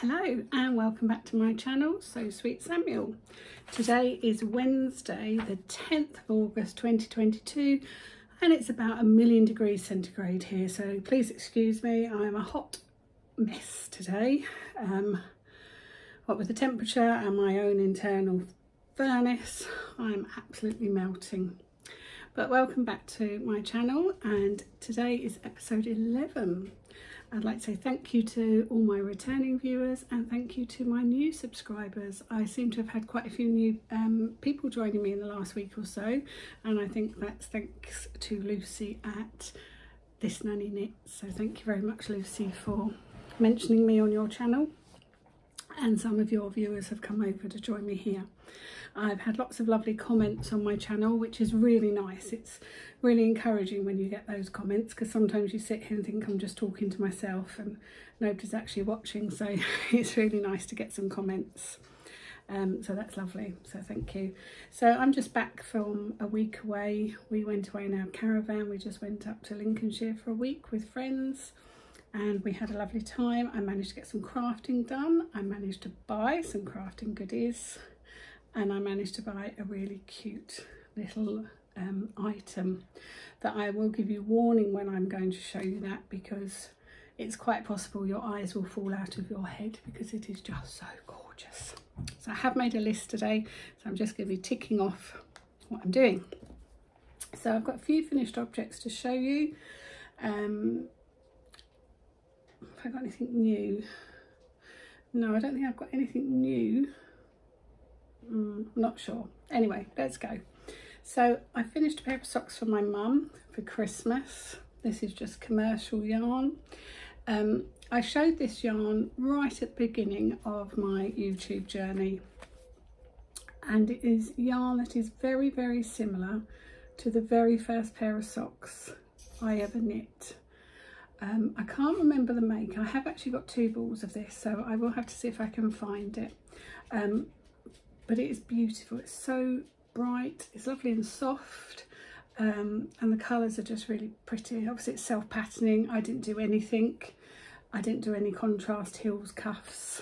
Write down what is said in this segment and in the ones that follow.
Hello and welcome back to my channel, So Sweet Samuel. Today is Wednesday the 10th of August 2022 and it's about 1,000,000 degrees centigrade here, so please excuse me, I'm a hot mess today. What with the temperature and my own internal furnace, I'm absolutely melting. But welcome back to my channel, and today is episode 11. I'd like to say thank you to all my returning viewers and thank you to my new subscribers. I seem to have had quite a few new people joining me in the last week or so, and I think that's thanks to Lucy at This Nanny Knits. So thank you very much, Lucy, for mentioning me on your channel, and some of your viewers have come over to join me here. I've had lots of lovely comments on my channel, which is really nice. It's really encouraging when you get those comments, because sometimes you sit here and think I'm just talking to myself and nobody's actually watching, so it's really nice to get some comments. So that's lovely, so thank you. So I'm just back from a week away. We went away in our caravan. We just went up to Lincolnshire for a week with friends and we had a lovely time. I managed to get some crafting done. I managed to buy some crafting goodies, and I managed to buy a really cute little item that I will give you warning when I'm going to show you that, because it's quite possible your eyes will fall out of your head because it is just so gorgeous. So I have made a list today, so I'm just going to be ticking off what I'm doing. So I've got a few finished objects to show you. Have I got anything new? No, I don't think I've got anything new. I'm not sure. Anyway, let's go. So I finished a pair of socks for my mum for Christmas. This is just commercial yarn. I showed this yarn right at the beginning of my YouTube journey, and it is yarn that is very, very similar to the very first pair of socks I ever knit. I can't remember the make. I have actually got 2 balls of this, so I will have to see if I can find it. But it is beautiful. It's so bright, it's lovely and soft, and the colours are just really pretty. Obviously it's self-patterning. I didn't do anything. I didn't do any contrast heels, cuffs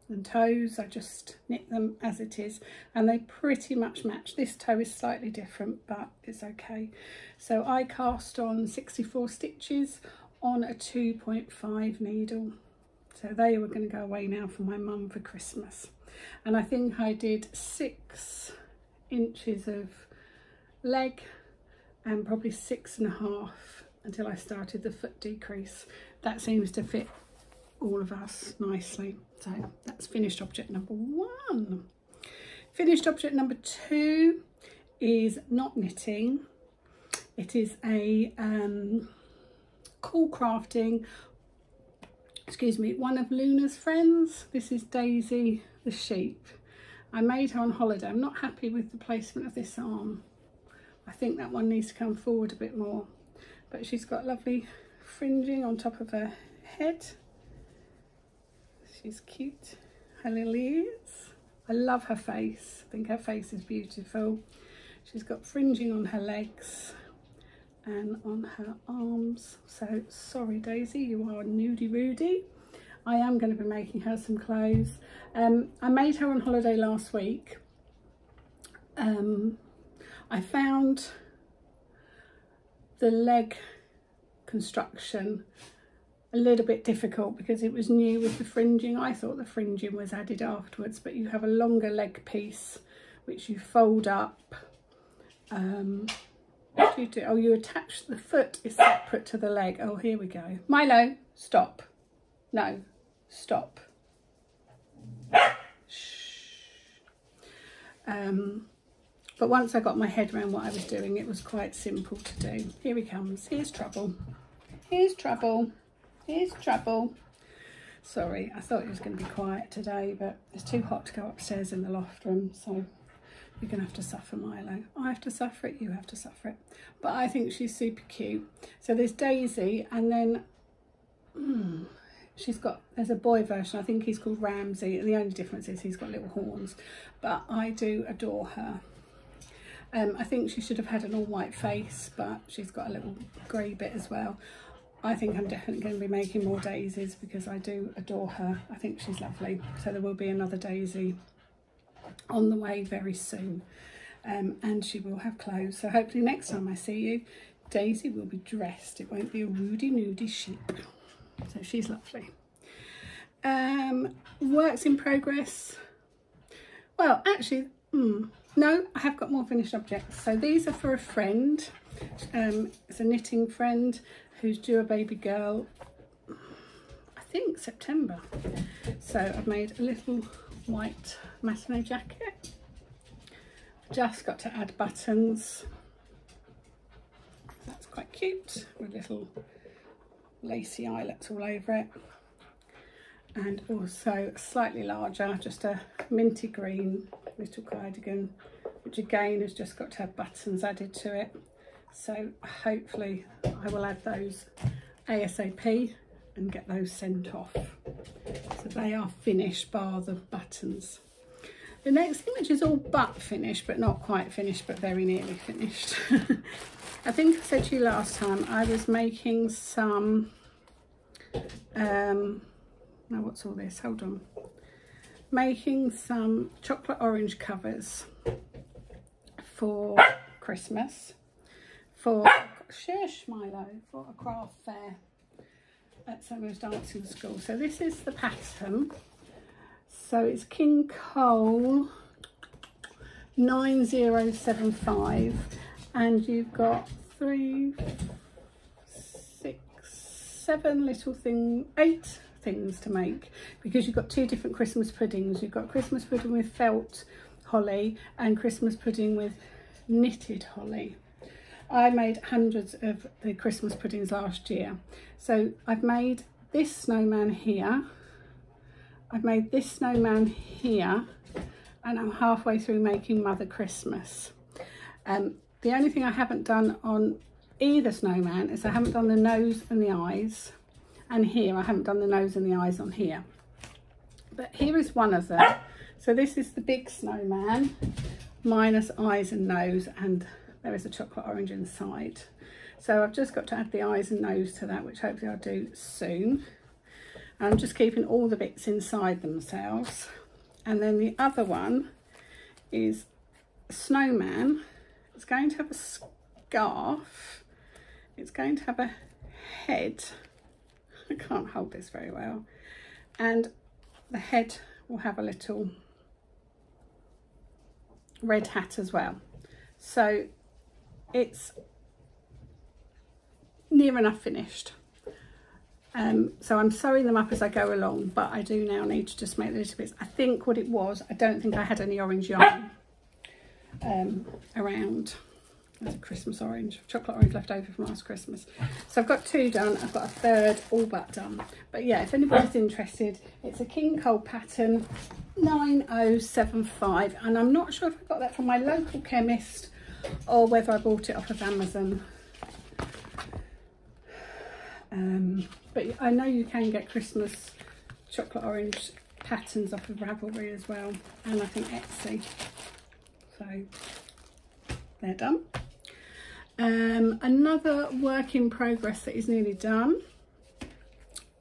and toes. I just knit them as it is, and they pretty much match. This toe is slightly different, but it's okay. So I cast on 64 stitches on a 2.5 needle. So they were going to go away now for my mum for Christmas. And I think I did 6 inches of leg and probably 6.5 until I started the foot decrease. That seems to fit all of us nicely. So that's finished object number 1. Finished object number 2 is not knitting. It is a cool crafting, excuse me, one of Luna's friends. This is Daisy the sheep. I made her on holiday. I'm not happy with the placement of this arm. I think that one needs to come forward a bit more, but she's got lovely fringing on top of her head. She's cute. Her little ears. I love her face. I think her face is beautiful. She's got fringing on her legs and on her arms. So sorry Daisy, you are nudie Rudy. I am going to be making her some clothes. I made her on holiday last week. I found the leg construction a little bit difficult because it was new with the fringing. I thought the fringing was added afterwards, but you have a longer leg piece which you fold up. What do you do? Oh, you attach the foot is separate to the leg. Oh, here we go. Milo, stop. No, stop. Shh. But once I got my head around what I was doing, it was quite simple to do. Here he comes. Here's trouble. Here's trouble. Here's trouble. Sorry, I thought it was going to be quiet today, but it's too hot to go upstairs in the loft room, so you're going to have to suffer, Milo. I have to suffer it, you have to suffer it. But I think she's super cute. So there's Daisy, and then there's a boy version. I think he's called Ramsey, and the only difference is he's got little horns. But I do adore her. I think she should have had an all white face, but she's got a little grey bit as well. I think I'm definitely going to be making more daisies because I do adore her. I think she's lovely. So there will be another daisy on the way very soon. And she will have clothes. So hopefully next time I see you, Daisy will be dressed. It won't be a Rudy Nudie sheep. So she's lovely. Works in progress. Well, actually, no, I have got more finished objects. So these are for a friend. It's a knitting friend who's due a baby girl, I think September. So I've made a little white matinee jacket. Just got to add buttons. That's quite cute with little lacy eyelets all over it. And also slightly larger, just a minty green little cardigan, which again has just got to have buttons added to it. So hopefully I will add those ASAP and get those sent off. So they are finished bar the buttons. The next thing, which is all but finished, but not quite finished, but very nearly finished. I think I said to you last time, I was making some, now what's all this? Hold on. Making some chocolate orange covers for Christmas. For, shush Milo, for a craft fair at Summer's Dancing School. So this is the pattern. So it's King Cole 9075, and you've got 3, 6, 7 little things, 8 things to make, because you've got 2 different Christmas puddings. You've got Christmas pudding with felt holly and Christmas pudding with knitted holly. I made hundreds of the Christmas puddings last year. So I've made this snowman here. I've made this snowman here, and I'm halfway through making Mother Christmas. The only thing I haven't done on either snowman is I haven't done the nose and the eyes, and here I haven't done the nose and the eyes on here. But here is one of them. So this is the big snowman, minus eyes and nose, and there is a chocolate orange inside. So I've just got to add the eyes and nose to that, which hopefully I'll do soon. I'm just keeping all the bits inside themselves. And then the other one is a snowman. It's going to have a scarf. It's going to have a head. I can't hold this very well. And the head will have a little red hat as well. So it's near enough finished. So I'm sewing them up as I go along, but I do now need to just make the little bits. I think what it was, I don't think I had any orange yarn around. There's a Christmas orange, chocolate orange left over from last Christmas. So I've got 2 done, I've got a 3rd all but done. But yeah, if anybody's interested, it's a King Cole pattern 9075, and I'm not sure if I got that from my local chemist or whether I bought it off of Amazon. But I know you can get Christmas chocolate orange patterns off of Ravelry as well, and I think Etsy. So they're done. Another work in progress that is nearly done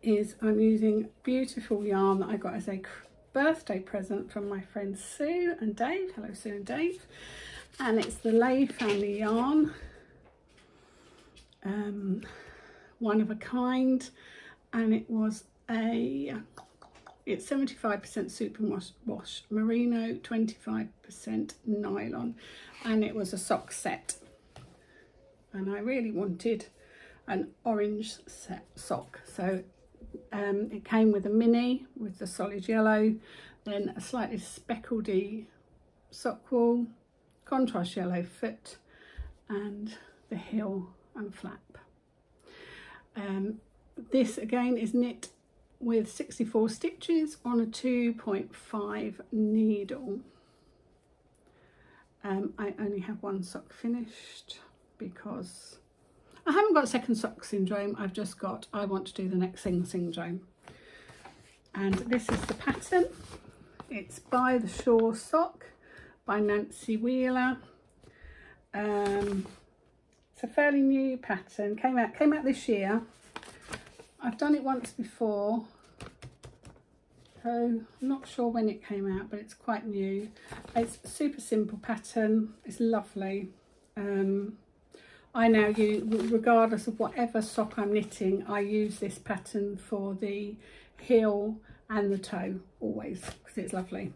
is I'm using beautiful yarn that I got as a birthday present from my friends Sue and Dave. Hello Sue and Dave. And it's the Lay family yarn. One of a kind, and it was it's 75% superwash merino, 25% nylon, and it was a sock set, and I really wanted an orange set sock, so it came with a mini with the solid yellow, then a slightly speckledy sock wool, contrast yellow foot, and the heel and flap. This again is knit with 64 stitches on a 2.5 needle. I only have 1 sock finished because I haven't got second sock syndrome, I've just got I want to do the next thing syndrome. And this is the pattern. It's by the Shore Sock by Nancy Wheeler. It's a fairly new pattern, came out this year. I've done it once before, so I'm not sure when it came out, but it's quite new. It's a super simple pattern, it's lovely. I now use, regardless of whatever sock I'm knitting, I use this pattern for the heel and the toe always, because it's lovely.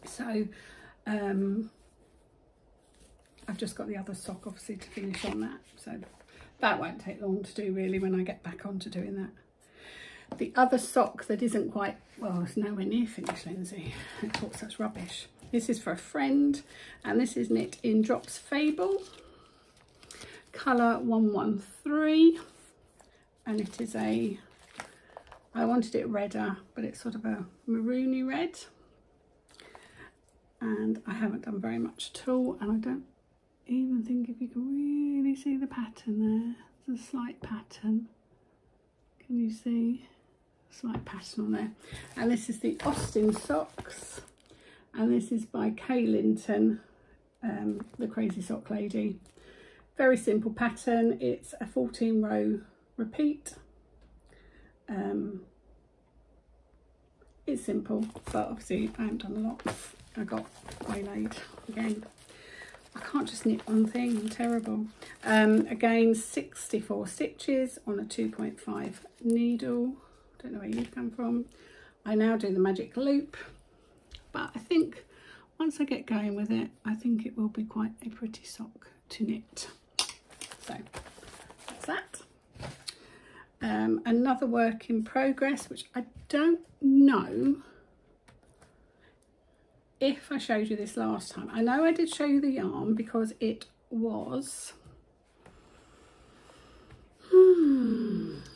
So I've just got the other sock obviously to finish on that, so that won't take long to do really when I get back on to doing that. The other sock that isn't quite, well, it's nowhere near finished, Lindsay. I talk such rubbish. This is for a friend, and this is knit in Drops Fable, colour 113, and it is a, I wanted it redder, but it's sort of a maroony red, and I haven't done very much at all, and I don't even think if you can really see the pattern there. There's a slight pattern. Can you see? Slight pattern on there. And this is the Austin socks, and this is by Kay Linton, the Crazy Sock Lady. Very simple pattern. It's a 14 row repeat. It's simple, but obviously I haven't done a lot. I got waylaid again. I can't just knit one thing, I'm terrible. Again, 64 stitches on a 2.5 needle. Don't know where you've come from. I now do the magic loop, but I think once I get going with it, I think it will be quite a pretty sock to knit. So that's that. Another work in progress, which I don't know if I showed you this last time. I know I did show you the yarn because it was,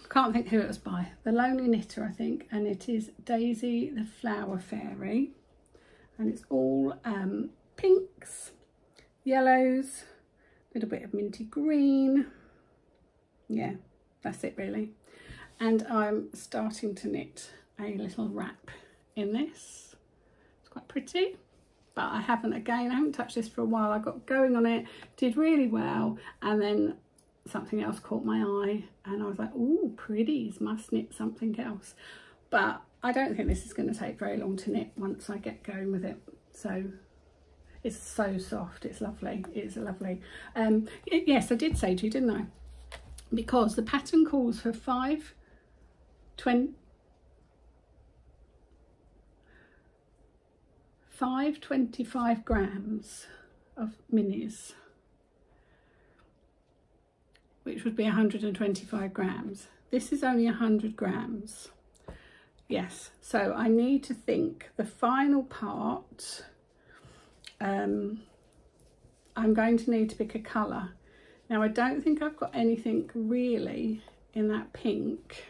can't think who it was by, The Lonely Knitter I think, and it is Daisy the Flower Fairy, and it's all pinks, yellows, a little bit of minty green. Yeah, that's it really. And I'm starting to knit a little wrap in this. It's quite pretty, but I haven't touched this for a while. I got going on it, did really well, and then something else caught my eye and I was like, ooh, pretties, must knit something else. But I don't think this is going to take very long to knit once I get going with it. So it's so soft, it's lovely, it's lovely. Yes, I did say to you, didn't I? Because the pattern calls for 525 grams of minis, which would be 125 grams. This is only 100 grams. Yes, so I need to think the final part, I'm going to need to pick a colour. Now I don't think I've got anything really in that pink.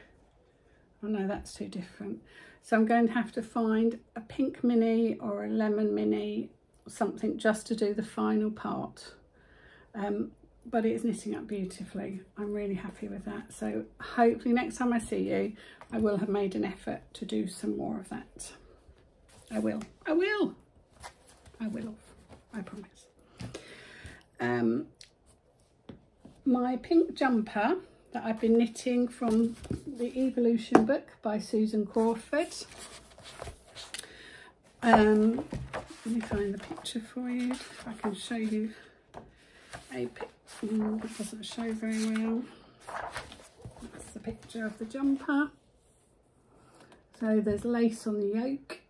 Oh no, that's too different. So I'm going to have to find a pink mini or a lemon mini, something just to do the final part. But it is knitting up beautifully. I'm really happy with that. So hopefully next time I see you, I will have made an effort to do some more of that. I will, I promise. My pink jumper that I've been knitting from the Evolution book by Susan Crawford. Let me find the picture for you, if I can show you a picture. It doesn't show very well. That's the picture of the jumper. So there's lace on the yoke.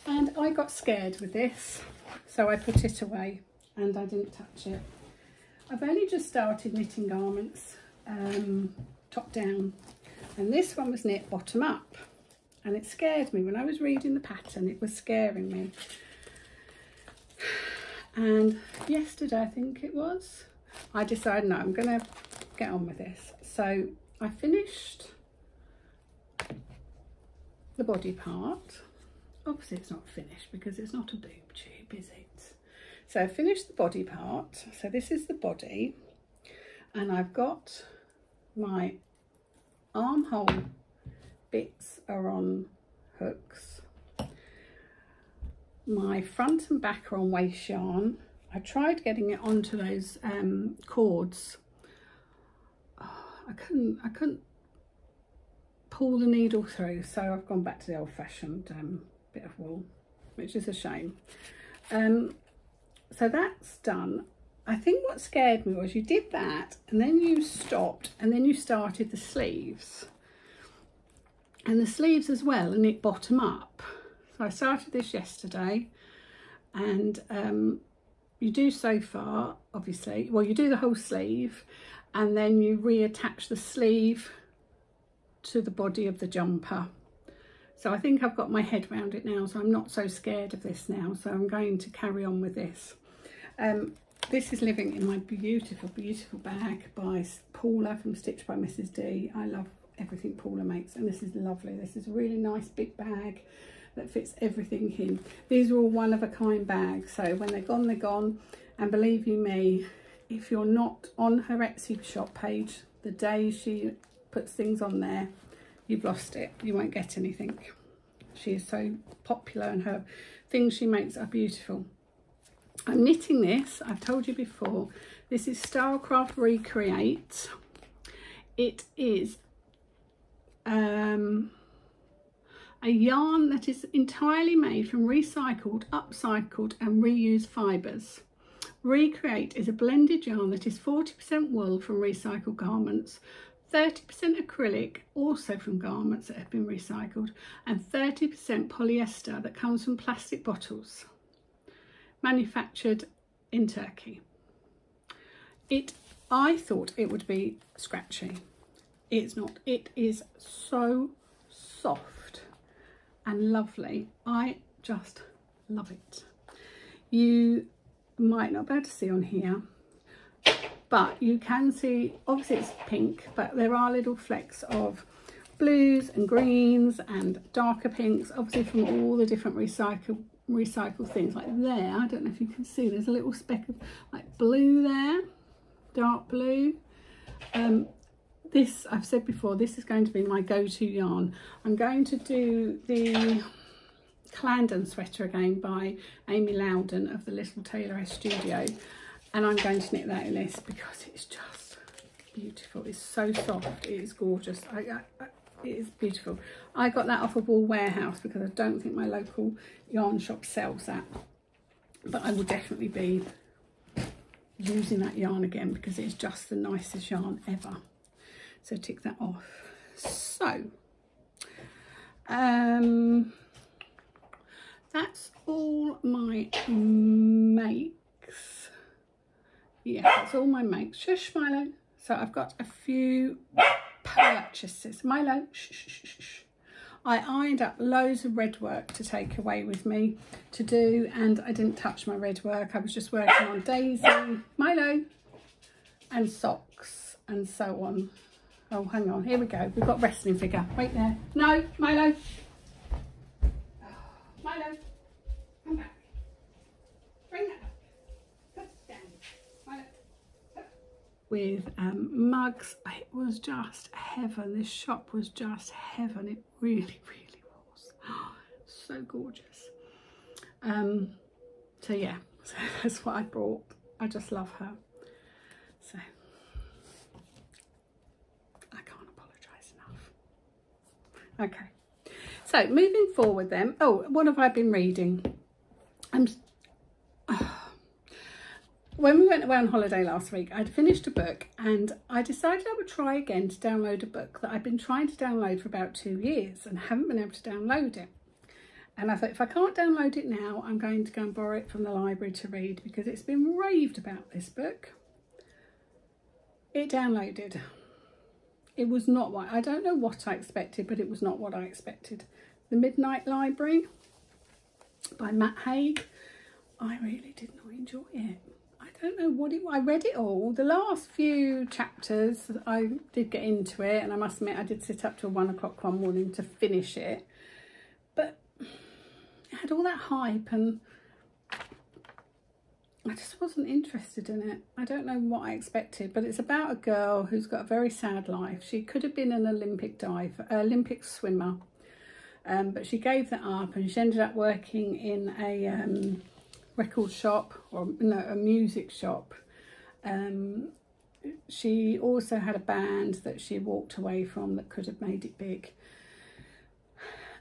And I got scared with this, so I put it away and I didn't touch it. I've only just started knitting garments top down, and this one was knit bottom up, and it scared me. When I was reading the pattern, it was scaring me. And yesterday, I think it was, I decided, no, I'm going to get on with this. So I finished the body part. Obviously it's not finished because it's not a boob tube, is it? So I finished the body part. So this is the body, and I've got my armhole bits are on hooks. My front and back are on waste yarn. I tried getting it onto those cords. Oh, I couldn't pull the needle through, so I've gone back to the old-fashioned bit of wool, which is a shame. So that's done. I think what scared me was you did that and then you stopped and then you started the sleeves, and the sleeves as well, and it bottom up. So I started this yesterday, and you do so far, obviously, well, you do the whole sleeve and then you reattach the sleeve to the body of the jumper. So I think I've got my head around it now, so I'm not so scared of this now, so I'm going to carry on with this. This is living in my beautiful, beautiful bag by Paula from Stitch by Mrs. D. I love everything Paula makes, and this is lovely. This is a really nice big bag that fits everything in. These are all one-of-a-kind bags, so when they're gone, they're gone. And believe you me, if you're not on her Etsy shop page, the day she puts things on there, you've lost it. You won't get anything. She is so popular, and her things she makes are beautiful. I'm knitting this, I've told you before. This is Stylecraft Recreate. It is a yarn that is entirely made from recycled, upcycled and reused fibres. Recreate is a blended yarn that is 40% wool from recycled garments, 30% acrylic, also from garments that have been recycled, and 30% polyester that comes from plastic bottles. Manufactured in Turkey. I thought it would be scratchy. It's not. It is so soft and lovely. I just love it. You might not be able to see on here, but you can see, obviously it's pink, but there are little flecks of blues and greens and darker pinks, obviously from all the different recycled things. Like there, I don't know if you can see, there's a little speck of like blue there, dark blue. This, I've said before, this is going to be my go-to yarn. I'm going to do the Clarendon sweater again by Amy Loudon of the Little Tailoress Studio, and I'm going to knit that in this because it's just beautiful. It's so soft, it is gorgeous. It is beautiful. I got that off of Wool Warehouse because I don't think my local yarn shop sells that, but I will definitely be using that yarn again because it's just the nicest yarn ever. So tick that off. So that's all my makes. Yeah, that's all my makes. Shush, Milo. So I've got a few purchases. Milo, shh, shh, shh, shh. I ironed up loads of red work to take away with me to do, and I didn't touch my red work. I was just working on Daisy, Milo, and socks and so on. Oh, hang on, here we go. We've got wrestling figure. Wait there. No, Milo. Oh, Milo, come back. Bring that up. Put down. Milo. With mugs, it was just heaven. This shop was just heaven. It really, really was. So gorgeous. So yeah, so that's what I brought. I just love her. So I can't apologise enough. Okay, so moving forward then. Oh, what have I been reading? When we went away on holiday last week, I'd finished a book and I decided I would try again to download a book that I've been trying to download for about 2 years and haven't been able to download it. And I thought, if I can't download it now, I'm going to go and borrow it from the library to read because it's been raved about, this book. It downloaded. It was not what, I don't know what I expected, but it was not what I expected. The Midnight Library by Matt Haig. I really did not enjoy it. I don't know what it was. I read it all. The last few chapters, I did get into it, and I must admit I did sit up till 1 o'clock one morning to finish it. But it had all that hype and I just wasn't interested in it. I don't know what I expected, but it's about a girl who's got a very sad life. She could have been an Olympic swimmer, but she gave that up and she ended up working in a record shop, or no, a music shop, she also had a band that she walked away from that could have made it big.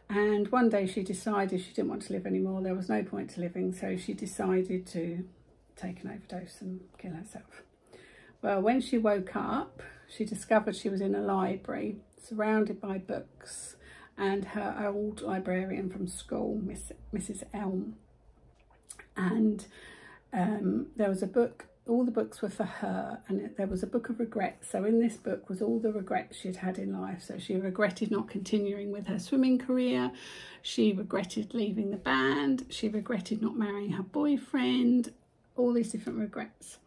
And one day she decided she didn't want to live anymore. There was no point to living, so she decided to take an overdose and kill herself. Well, when she woke up, she discovered she was in a library surrounded by books, and her old librarian from school, Mrs. Elm. And there was a book, all the books were for her, and there was a book of regrets. So in this book was all the regrets she'd had in life. So she regretted not continuing with her swimming career, she regretted leaving the band, she regretted not marrying her boyfriend, all these different regrets.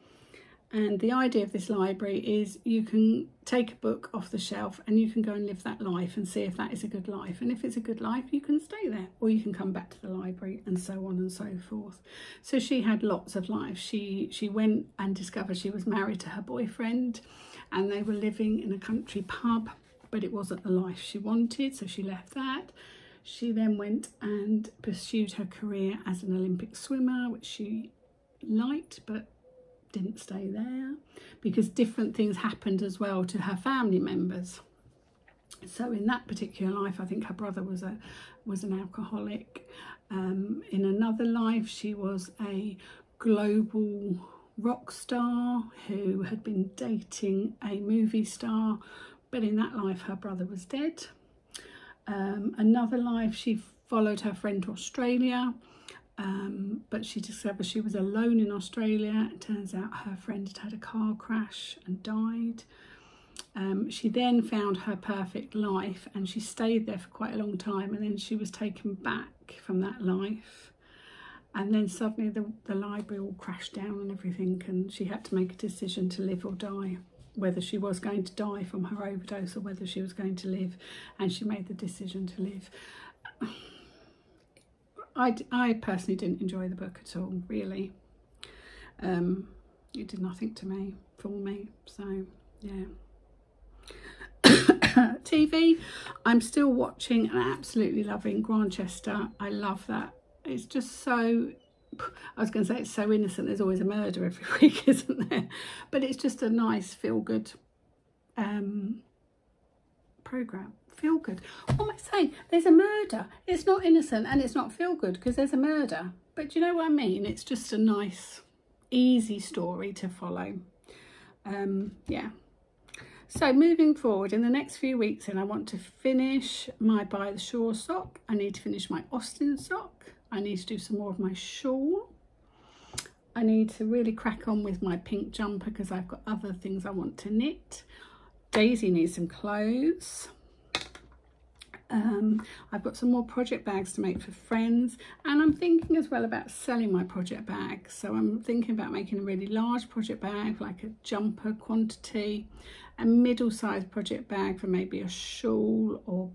And the idea of this library is you can take a book off the shelf and you can go and live that life and see if that is a good life. And if it's a good life, you can stay there, or you can come back to the library, and so on and so forth. So she had lots of lives. She went and discovered she was married to her boyfriend, and they were living in a country pub, but it wasn't the life she wanted, so she left that. She then went and pursued her career as an Olympic swimmer, which she liked, but didn't stay there because different things happened as well to her family members. So in that particular life, I think her brother was an alcoholic. In another life, she was a global rock star who had been dating a movie star, but in that life her brother was dead. Another life, she followed her friend to Australia, but she discovered she was alone in Australia. It turns out her friend had had a car crash and died. She then found her perfect life, and she stayed there for quite a long time, and then she was taken back from that life, and then suddenly the library all crashed down and everything, and she had to make a decision to live or die, whether she was going to die from her overdose or whether she was going to live, and she made the decision to live. I personally didn't enjoy the book at all, really. It did nothing for me, so yeah. TV, I'm still watching and absolutely loving Grantchester. I love that. It's just so, I was going to say it's so innocent. There's always a murder every week, isn't there? But it's just a nice feel-good programme. Feel good. What am I saying? There's a murder. It's not innocent and it's not feel good because there's a murder. But do you know what I mean? It's just a nice, easy story to follow. Yeah. So moving forward in the next few weeks, and I want to finish my By the Shore sock. I need to finish my Austin sock. I need to do some more of my shawl. I need to really crack on with my pink jumper because I've got other things I want to knit. Daisy needs some clothes. I've got some more project bags to make for friends, and I'm thinking as well about selling my project bags. So I'm thinking about making a really large project bag, like a jumper quantity, a middle-sized project bag for maybe a shawl or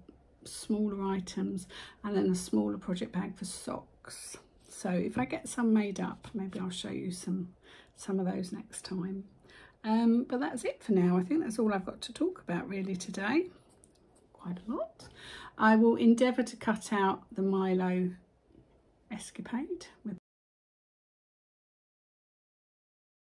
smaller items, and then a smaller project bag for socks. So if I get some made up, maybe I'll show you some of those next time. But that's it for now. I think that's all I've got to talk about really today. Quite a lot. I will endeavour to cut out the Milo escapade with